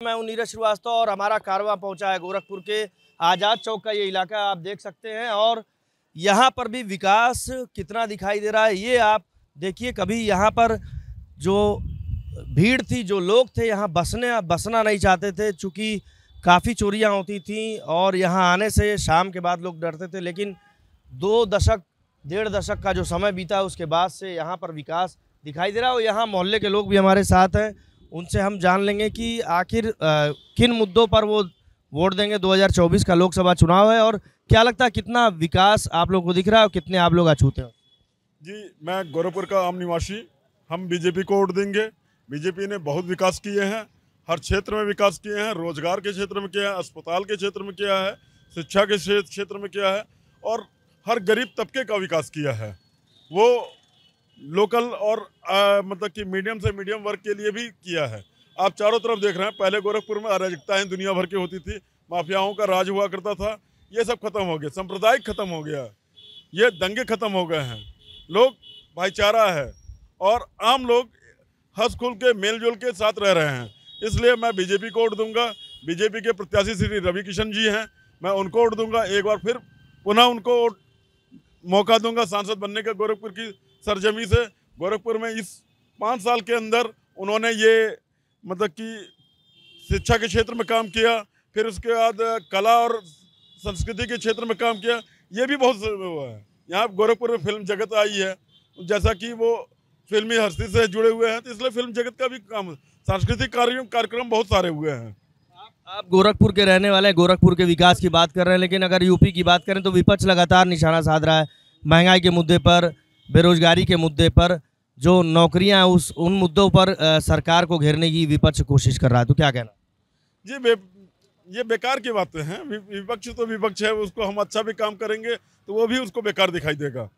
मैं हूं नीरज श्रीवास्तव और हमारा कारवां पहुंचा है गोरखपुर के आज़ाद चौक का ये इलाका आप देख सकते हैं। और यहाँ पर भी विकास कितना दिखाई दे रहा है ये आप देखिए। कभी यहाँ पर जो भीड़ थी, जो लोग थे, यहाँ बसना नहीं चाहते थे, चूँकि काफ़ी चोरियाँ होती थी और यहाँ आने से शाम के बाद लोग डरते थे। लेकिन 2 दशक 1.5 दशक का जो समय बीता उसके बाद से यहाँ पर विकास दिखाई दे रहा है। और यहाँ मोहल्ले के लोग भी हमारे साथ हैं, उनसे हम जान लेंगे कि आखिर किन मुद्दों पर वो वोट देंगे। 2024 का लोकसभा चुनाव है और क्या लगता है कितना विकास आप लोगों को दिख रहा है और कितने आप लोग अछूते हैं? जी, मैं गोरखपुर का आम निवासी, हम बीजेपी को वोट देंगे। बीजेपी ने बहुत विकास किए हैं, हर क्षेत्र में विकास किए हैं। रोजगार के क्षेत्र में किया है, अस्पताल के क्षेत्र में किया है, शिक्षा के क्षेत्र में किया है और हर गरीब तबके का विकास किया है। वो लोकल और मतलब कि मीडियम से मीडियम वर्ग के लिए भी किया है। आप चारों तरफ देख रहे हैं, पहले गोरखपुर में अराजकताएं दुनिया भर की होती थी, माफियाओं का राज हुआ करता था, ये सब खत्म हो गया, सांप्रदायिक खत्म हो गया, ये दंगे खत्म हो गए हैं, लोग भाईचारा है और आम लोग हंस खुल के मेलजोल के साथ रह रहे हैं। इसलिए मैं बीजेपी को वोट दूंगा। बीजेपी के प्रत्याशी श्री रवि किशन जी हैं, मैं उनको वोट दूंगा। एक बार फिर पुनः उनको मौका दूंगा सांसद बनने का। गोरखपुर की सरजमी से गोरखपुर में इस 5 साल के अंदर उन्होंने ये मतलब कि शिक्षा के क्षेत्र में काम किया, फिर उसके बाद कला और संस्कृति के क्षेत्र में काम किया, ये भी बहुत हुआ है। यहाँ गोरखपुर में फिल्म जगत आई है, जैसा कि वो फिल्मी हस्ती से जुड़े हुए हैं, तो इसलिए फिल्म जगत का भी काम, सांस्कृतिक कार्यक्रम बहुत सारे हुए हैं। आप गोरखपुर के रहने वाले हैं, गोरखपुर के विकास की बात कर रहे हैं, लेकिन अगर यूपी की बात करें तो विपक्ष लगातार निशाना साध रहा है महंगाई के मुद्दे पर, बेरोजगारी के मुद्दे पर, जो नौकरियां उन मुद्दों पर सरकार को घेरने की विपक्ष कोशिश कर रहा है। तो क्या कहना? जी, ये बेकार की बातें हैं। विपक्ष तो विपक्ष है, उसको हम अच्छा भी काम करेंगे तो वो भी उसको बेकार दिखाई देगा।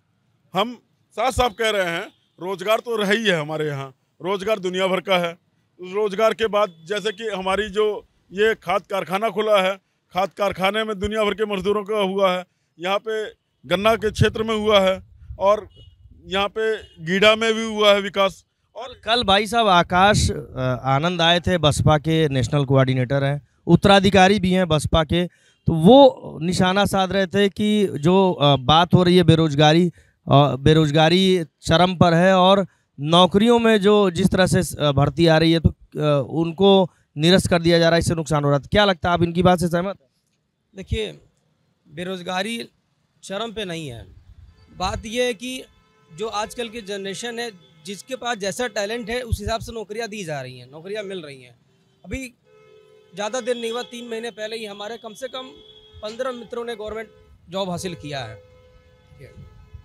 हम साफ साफ कह रहे हैं, रोजगार तो रही है हमारे यहाँ, रोजगार दुनिया भर का है। रोजगार के बाद जैसे कि हमारी जो ये खाद कारखाना खुला है, खाद कारखाने में दुनिया भर के मजदूरों का हुआ है, यहाँ पे गन्ना के क्षेत्र में हुआ है और यहाँ पे गीडा में भी हुआ है विकास। और कल भाई साहब आकाश आनंद आए थे, बसपा के नेशनल कोऑर्डिनेटर हैं, उत्तराधिकारी भी हैं बसपा के, तो वो निशाना साध रहे थे कि जो बात हो रही है बेरोजगारी चरम पर है और नौकरियों में जो जिस तरह से भर्ती आ रही है तो उनको निरस्त कर दिया जा रहा है, इससे नुकसान हो रहा है। क्या लगता है, आप इनकी बात से सहमत हैं? देखिए, बेरोजगारी चरम पे नहीं है। बात यह है कि जो आजकल की जनरेशन है, जिसके पास जैसा टैलेंट है उस हिसाब से नौकरियां दी जा रही हैं, नौकरियां मिल रही हैं। अभी ज़्यादा देर नहीं हुआ, 3 महीने पहले ही हमारे कम से कम 15 मित्रों ने गवर्नमेंट जॉब हासिल किया है।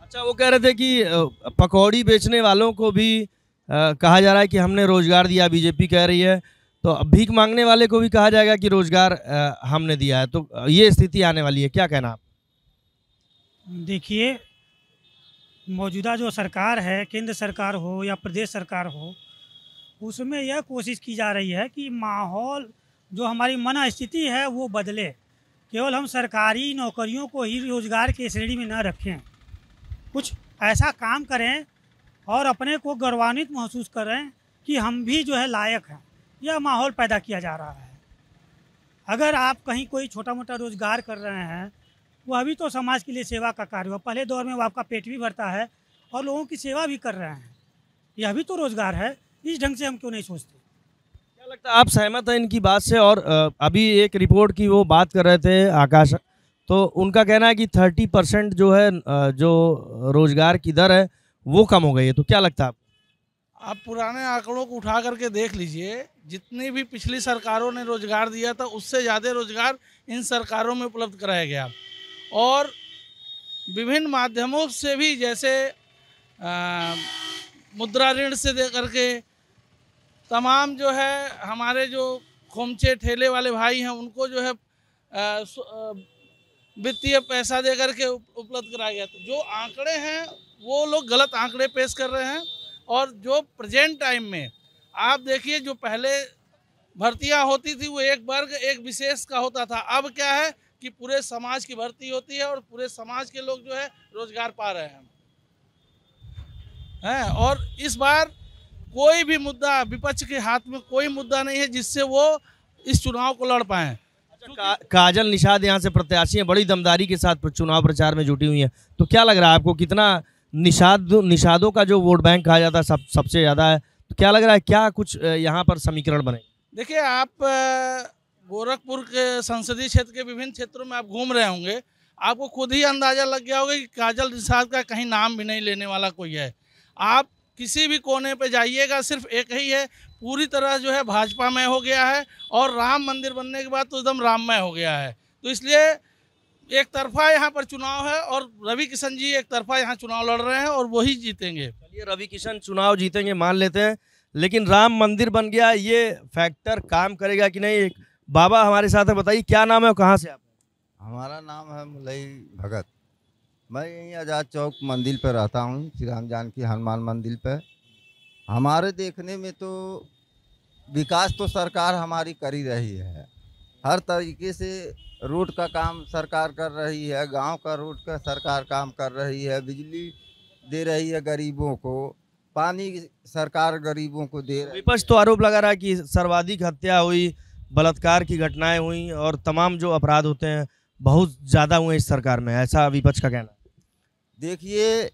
अच्छा, वो कह रहे थे कि पकौड़ी बेचने वालों को भी कहा जा रहा है कि हमने रोजगार दिया, बीजेपी कह रही है, तो भीख मांगने वाले को भी कहा जाएगा कि रोजगार हमने दिया है, तो ये स्थिति आने वाली है। क्या कहना आप? देखिए, मौजूदा जो सरकार है, केंद्र सरकार हो या प्रदेश सरकार हो, उसमें यह कोशिश की जा रही है कि माहौल जो हमारी मन स्थिति है वो बदले। केवल हम सरकारी नौकरियों को ही रोजगार की श्रेणी में न रखें, कुछ ऐसा काम करें और अपने को गौरवान्वित महसूस करें कि हम भी जो है लायक हैं। यह माहौल पैदा किया जा रहा है। अगर आप कहीं कोई छोटा मोटा रोजगार कर रहे हैं, वह भी तो समाज के लिए सेवा का कार्य हो। पहले दौर में वो आपका पेट भी भरता है और लोगों की सेवा भी कर रहे हैं, यह भी तो रोजगार है। इस ढंग से हम क्यों नहीं सोचते? क्या लगता है, आप सहमत हैं इनकी बात से? और अभी एक रिपोर्ट की वो बात कर रहे थे आकाश, तो उनका कहना है कि 30% जो है जो रोजगार की दर है वो कम हो गई है। तो क्या लगता है आप? आप पुराने आंकड़ों को उठा करके देख लीजिए, जितनी भी पिछली सरकारों ने रोजगार दिया था उससे ज़्यादा रोजगार इन सरकारों में उपलब्ध कराया गया। और विभिन्न माध्यमों से भी, जैसे मुद्रा ऋण से दे करके तमाम जो है हमारे जो खोमचे ठेले वाले भाई हैं उनको जो है वित्तीय पैसा दे करके उपलब्ध कराया गया। तो जो आंकड़े हैं वो लोग गलत आंकड़े पेश कर रहे हैं। और जो प्रेजेंट टाइम में आप देखिए, जो पहले भर्तियां होती थी वो एक वर्ग एक विशेष का होता था, अब क्या है कि पूरे समाज की भर्ती होती है और पूरे समाज के लोग जो है रोजगार पा रहे हैं। और इस बार कोई भी मुद्दा, विपक्ष के हाथ में कोई मुद्दा नहीं है जिससे वो इस चुनाव को लड़ पाएँ। काजल निषाद यहाँ से प्रत्याशी हैं, बड़ी दमदारी के साथ चुनाव प्रचार में जुटी हुई हैं, तो क्या लग रहा है आपको, कितना निषादों का जो वोट बैंक कहा जाता है सबसे ज़्यादा है, तो क्या लग रहा है, क्या कुछ यहाँ पर समीकरण बने? देखिए, आप गोरखपुर के संसदीय क्षेत्र के विभिन्न क्षेत्रों में आप घूम रहे होंगे, आपको खुद ही अंदाज़ा लग गया होगा कि काजल निषाद का कहीं नाम भी नहीं लेने वाला कोई है। आप किसी भी कोने पे जाइएगा, सिर्फ एक ही है, पूरी तरह जो है भाजपा में हो गया है, और राम मंदिर बनने के बाद तो एकदम राममय हो गया है। तो इसलिए एक तरफा यहाँ पर चुनाव है, और रवि किशन जी एक तरफा यहाँ चुनाव लड़ रहे हैं और वही जीतेंगे। चलिए, रवि किशन चुनाव जीतेंगे मान लेते हैं, लेकिन राम मंदिर बन गया, ये फैक्टर काम करेगा कि नहीं? एक बाबा हमारे साथ है, बताइए क्या नाम है और कहाँ से आप? हमारा नाम है मुलई भगत। मैं यहीं आज़ाद चौक मंदिर पर रहता हूँ, श्री राम जानकी हनुमान मंदिर पर। हमारे देखने में तो विकास तो सरकार हमारी कर ही रही है, हर तरीके से रोड का काम सरकार कर रही है, गांव का रोड का सरकार काम कर रही है, बिजली दे रही है गरीबों को, पानी सरकार गरीबों को दे रही है। विपक्ष तो आरोप लगा रहा है कि सर्वाधिक हत्या हुई, बलात्कार की घटनाएं हुई और तमाम जो अपराध होते हैं बहुत ज़्यादा हुए इस सरकार में, ऐसा विपक्ष का कहना है। देखिए,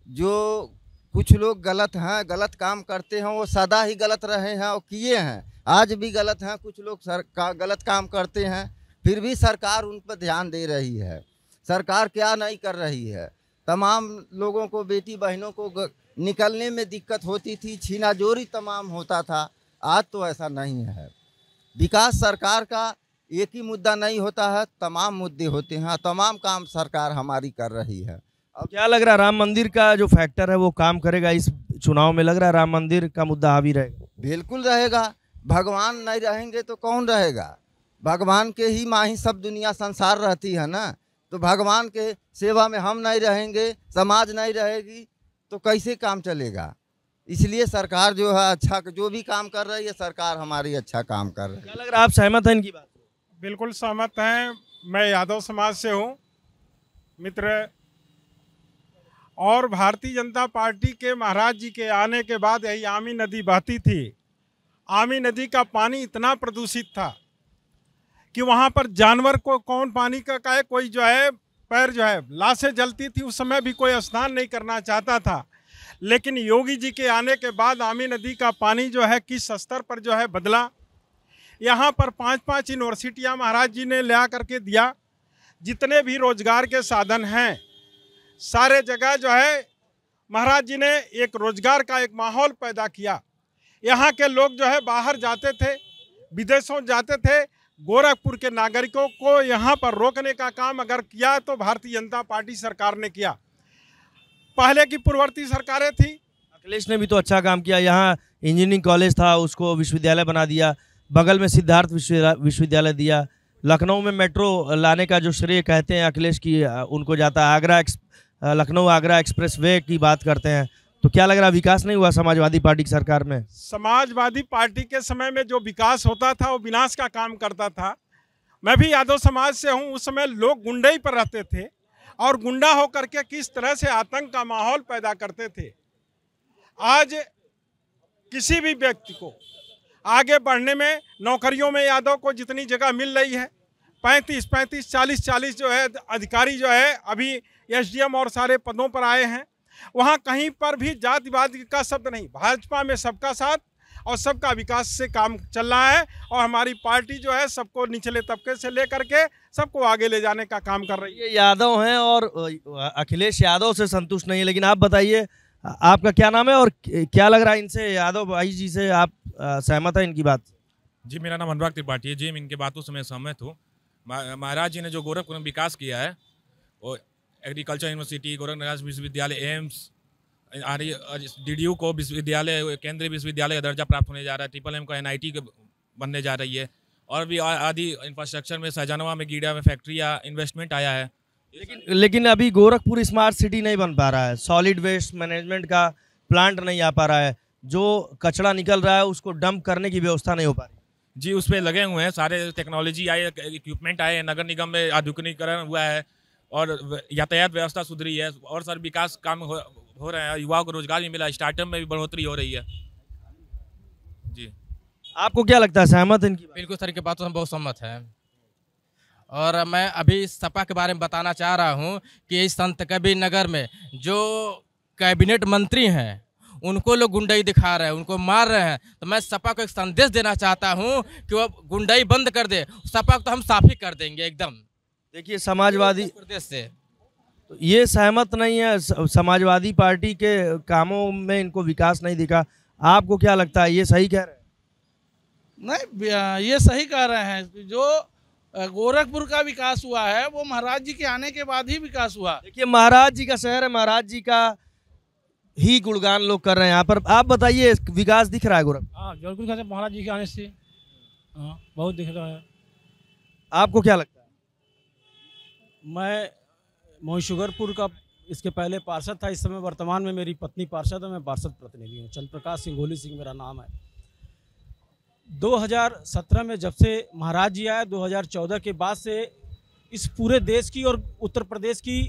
जो कुछ लोग गलत हैं, गलत काम करते हैं, वो सदा ही गलत रहे हैं और किए हैं, आज भी गलत हैं। कुछ लोग गलत काम करते हैं, फिर भी सरकार उन पर ध्यान दे रही है। सरकार क्या नहीं कर रही है, तमाम लोगों को, बेटी बहनों को निकलने में दिक्कत होती थी, छीनाजोरी तमाम होता था, आज तो ऐसा नहीं है। विकास सरकार का एक ही मुद्दा नहीं होता है, तमाम मुद्दे होते हैं, तमाम काम सरकार हमारी कर रही है। अब क्या लग रहा है, राम मंदिर का जो फैक्टर है वो काम करेगा इस चुनाव में? लग रहा है राम मंदिर का मुद्दा हावी रहेगा? बिल्कुल रहेगा। भगवान नहीं रहेंगे तो कौन रहेगा? भगवान के ही माँ ही सब दुनिया संसार रहती है ना, तो भगवान के सेवा में हम नहीं रहेंगे, समाज नहीं रहेगी, तो कैसे काम चलेगा? इसलिए सरकार जो है अच्छा, जो भी काम कर रही है सरकार हमारी अच्छा काम कर रही है। क्या लग रहा है, आप सहमत हैं इनकी बात? बिल्कुल सहमत हैं। मैं यादव समाज से हूँ मित्र, और भारतीय जनता पार्टी के महाराज जी के आने के बाद यही आमी नदी बहती थी। आमी नदी का पानी इतना प्रदूषित था कि वहाँ पर जानवर को कौन पानी का है, कोई जो है पैर जो है लाशें जलती थी, उस समय भी कोई स्नान नहीं करना चाहता था। लेकिन योगी जी के आने के बाद आमी नदी का पानी जो है किस स्तर पर जो है बदला। यहाँ पर 5-5 यूनिवर्सिटियाँ महाराज जी ने ला करके दिया। जितने भी रोजगार के साधन हैं सारे जगह जो है महाराज जी ने एक रोजगार का एक माहौल पैदा किया। यहाँ के लोग जो है बाहर जाते थे, विदेशों जाते थे, गोरखपुर के नागरिकों को यहाँ पर रोकने का काम अगर किया तो भारतीय जनता पार्टी सरकार ने किया। पहले की पूर्ववर्ती सरकारें थी, अखिलेश ने भी तो अच्छा काम किया। यहाँ इंजीनियरिंग कॉलेज था, उसको विश्वविद्यालय बना दिया, बगल में सिद्धार्थ विश्वविद्यालय दिया। लखनऊ में मेट्रो लाने का जो श्रेय कहते हैं अखिलेश की उनको जाता है। लखनऊ आगरा एक्सप्रेस वे की बात करते हैं, तो क्या लग रहा है विकास नहीं हुआ समाजवादी पार्टी की सरकार में? समाजवादी पार्टी के समय में जो विकास होता था वो विनाश का काम करता था। मैं भी यादव समाज से हूँ, उस समय लोग गुंडई पर रहते थे और गुंडा होकर के किस तरह से आतंक का माहौल पैदा करते थे। आज किसी भी व्यक्ति को आगे बढ़ने में, नौकरियों में यादव को जितनी जगह मिल रही है, 35-35, 40-40 जो है अधिकारी जो है अभी एसडीएम और सारे पदों पर आए हैं, वहाँ कहीं पर भी जातिवाद का शब्द नहीं। भाजपा में सबका साथ और सबका विकास से काम चल रहा है, और हमारी पार्टी जो है सबको निचले तबके से लेकर के सबको आगे ले जाने का काम कर रही है। ये यादव हैं और अखिलेश यादव से संतुष्ट नहीं है, लेकिन आप बताइए आपका क्या नाम है और क्या लग रहा है इनसे, यादव भाई जी से आप सहमत है इनकी बात? जी, मेरा नाम अनुराग त्रिपाठी है जी, मैं इनके बातों से मैं सहमत हूँ। महाराज जी ने जो गोरखपुर में विकास किया है, वो एग्रीकल्चर यूनिवर्सिटी, गोरखनाथ विश्वविद्यालय, एम्स, DDU को विश्वविद्यालय, केंद्रीय विश्वविद्यालय का दर्जा प्राप्त होने जा रहा है, MMM का NIT बनने जा रही है, और भी आदि इंफ्रास्ट्रक्चर में सहजानवा में, गीडा में फैक्ट्रियाँ इन्वेस्टमेंट आया है। लेकिन अभी गोरखपुर स्मार्ट सिटी नहीं बन पा रहा है, सॉलिड वेस्ट मैनेजमेंट का प्लांट नहीं आ पा रहा है, जो कचरा निकल रहा है उसको डंप करने की व्यवस्था नहीं हो पा रही। जी, उस पर लगे हुए हैं, सारे टेक्नोलॉजी आई, इक्विपमेंट आए, नगर निगम में आधुनिकीकरण हुआ है और यातायात व्यवस्था सुधरी है, और सर विकास काम हो रहे हैं, युवाओं को रोजगार भी मिला, स्टार्टअप में भी बढ़ोतरी हो रही है। जी, आपको क्या लगता है, सहमत इनकी बात? बिल्कुल सर की बातों से हम बहुत सहमत हैं। और मैं अभी सपा के बारे में बताना चाह रहा हूं कि इस संत कबीर नगर में जो कैबिनेट मंत्री हैं उनको लोग गुंडाई दिखा रहे हैं, उनको मार रहे हैं। तो मैं सपा को एक संदेश देना चाहता हूं कि वो गुंडाई बंद कर दे। सपा को तो हम साफ ही कर देंगे एकदम। देखिए समाजवादी प्रदेश से तो ये सहमत नहीं है, समाजवादी पार्टी के कामों में इनको विकास नहीं दिखा। आपको क्या लगता है, ये सही कह रहे हैं? नहीं, ये सही कह रहे हैं। जो गोरखपुर का विकास हुआ है वो महाराज जी के आने के बाद ही विकास हुआ। देखिए महाराज जी का शहर है, महाराज जी का ही गुणगान लोग कर रहे हैं यहाँ पर। आप बताइए, विकास दिख रहा है गोरखपुर? हाँ, गोरखपुर का महाराज जी के आने से बहुत दिख रहा है। आपको क्या लगता है? मैं मोहिशुगरपुर का इसके पहले पार्षद था, इस समय वर्तमान में मेरी पत्नी पार्षद है, मैं पार्षद प्रतिनिधि हूँ। चंद्र प्रकाश सिंघोली सिंह मेरा नाम है। 2017 में जब से महाराज जी आए, 2014 के बाद से इस पूरे देश की और उत्तर प्रदेश की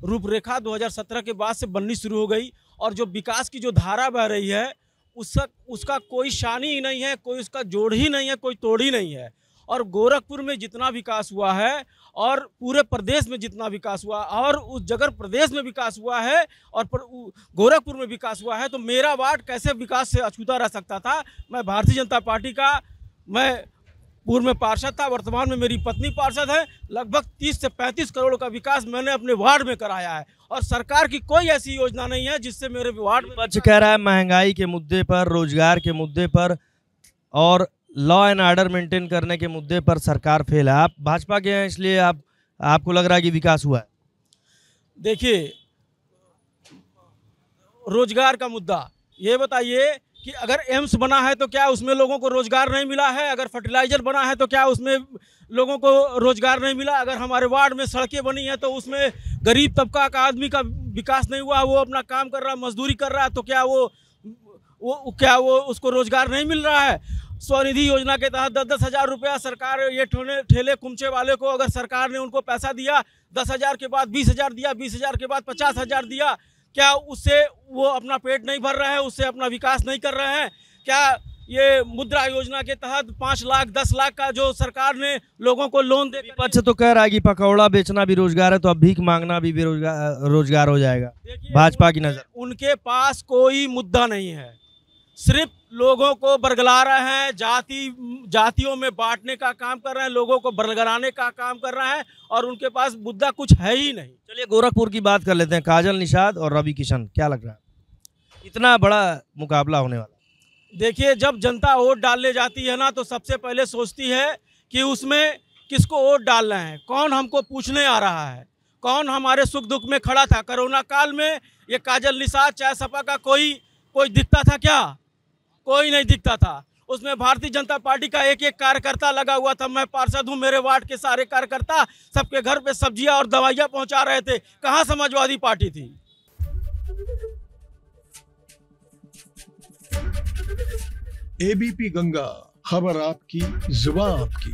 रूपरेखा 2017 के बाद से बननी शुरू हो गई। और जो विकास की जो धारा बह रही है उसका कोई शानी ही नहीं है, कोई उसका जोड़ ही नहीं है, कोई तोड़ ही नहीं है। और गोरखपुर में जितना विकास हुआ है और पूरे प्रदेश में जितना विकास हुआ और उस जगह प्रदेश में विकास हुआ है और गोरखपुर में विकास हुआ है, तो मेरा वार्ड कैसे विकास से अछूता रह सकता था। मैं भारतीय जनता पार्टी का, मैं पूर्व में पार्षद था, वर्तमान में मेरी पत्नी पार्षद है। लगभग 30 से 35 करोड़ का विकास मैंने अपने वार्ड में कराया है और सरकार की कोई ऐसी योजना नहीं है जिससे मेरे वार्ड में। विपक्ष कह रहा है महंगाई के मुद्दे पर, रोजगार के मुद्दे पर और लॉ एंड ऑर्डर मेंटेन करने के मुद्दे पर सरकार फेल है। आप भाजपा के हैं, इसलिए आपको लग रहा है कि विकास हुआ है? देखिए, रोजगार का मुद्दा, ये बताइए कि अगर एम्स बना है तो क्या उसमें लोगों को रोजगार नहीं मिला है? अगर फर्टिलाइजर बना है तो क्या उसमें लोगों को रोजगार नहीं मिला? अगर हमारे वार्ड में सड़कें बनी हैं तो उसमें गरीब तबका का आदमी का विकास नहीं हुआ? वो अपना काम कर रहा है, मजदूरी कर रहा है, तो क्या वो उसको रोजगार नहीं मिल रहा है? स्वनिधि योजना के तहत 10-10 हज़ार रुपया सरकार ये ठेले कुमचे वाले को, अगर सरकार ने उनको पैसा दिया, 10,000 के बाद 20,000 दिया, 20,000 के बाद 50,000 दिया, क्या उससे वो अपना पेट नहीं भर रहे हैं? उससे अपना विकास नहीं कर रहे हैं? क्या ये मुद्रा योजना के तहत 5 लाख 10 लाख का जो सरकार ने लोगों को लोन दे, विपक्ष तो कह रहा है कि पकौड़ा बेचना भी रोजगार है, तो अब भीख मांगना भी रोजगार हो जाएगा भाजपा की नजर। उनके पास कोई मुद्दा नहीं है, सिर्फ लोगों को बरगला रहे हैं, जातियों में बांटने का काम कर रहे हैं, लोगों को बरगलाने का काम कर रहे हैं और उनके पास मुद्दा कुछ है ही नहीं। चलिए गोरखपुर की बात कर लेते हैं। काजल निषाद और रवि किशन, क्या लग रहा है इतना बड़ा मुकाबला होने वाला? देखिए, जब जनता वोट डालने जाती है ना तो सबसे पहले सोचती है कि उसमें किसको वोट डाल रहे हैं, कौन हमको पूछने आ रहा है, कौन हमारे सुख दुख में खड़ा था। कोरोना काल में ये काजल निषाद चाहे सपा का कोई दिखता था क्या? कोई नहीं दिखता था। उसमें भारतीय जनता पार्टी का एक एक कार्यकर्ता लगा हुआ था। मैं पार्षद हूँ, मेरे वार्ड के सारे कार्यकर्ता सबके घर पे सब्जियां और दवाइयां पहुंचा रहे थे। कहाँ समाजवादी पार्टी थी? एबीपी गंगा, खबर आपकी, जुबान आपकी।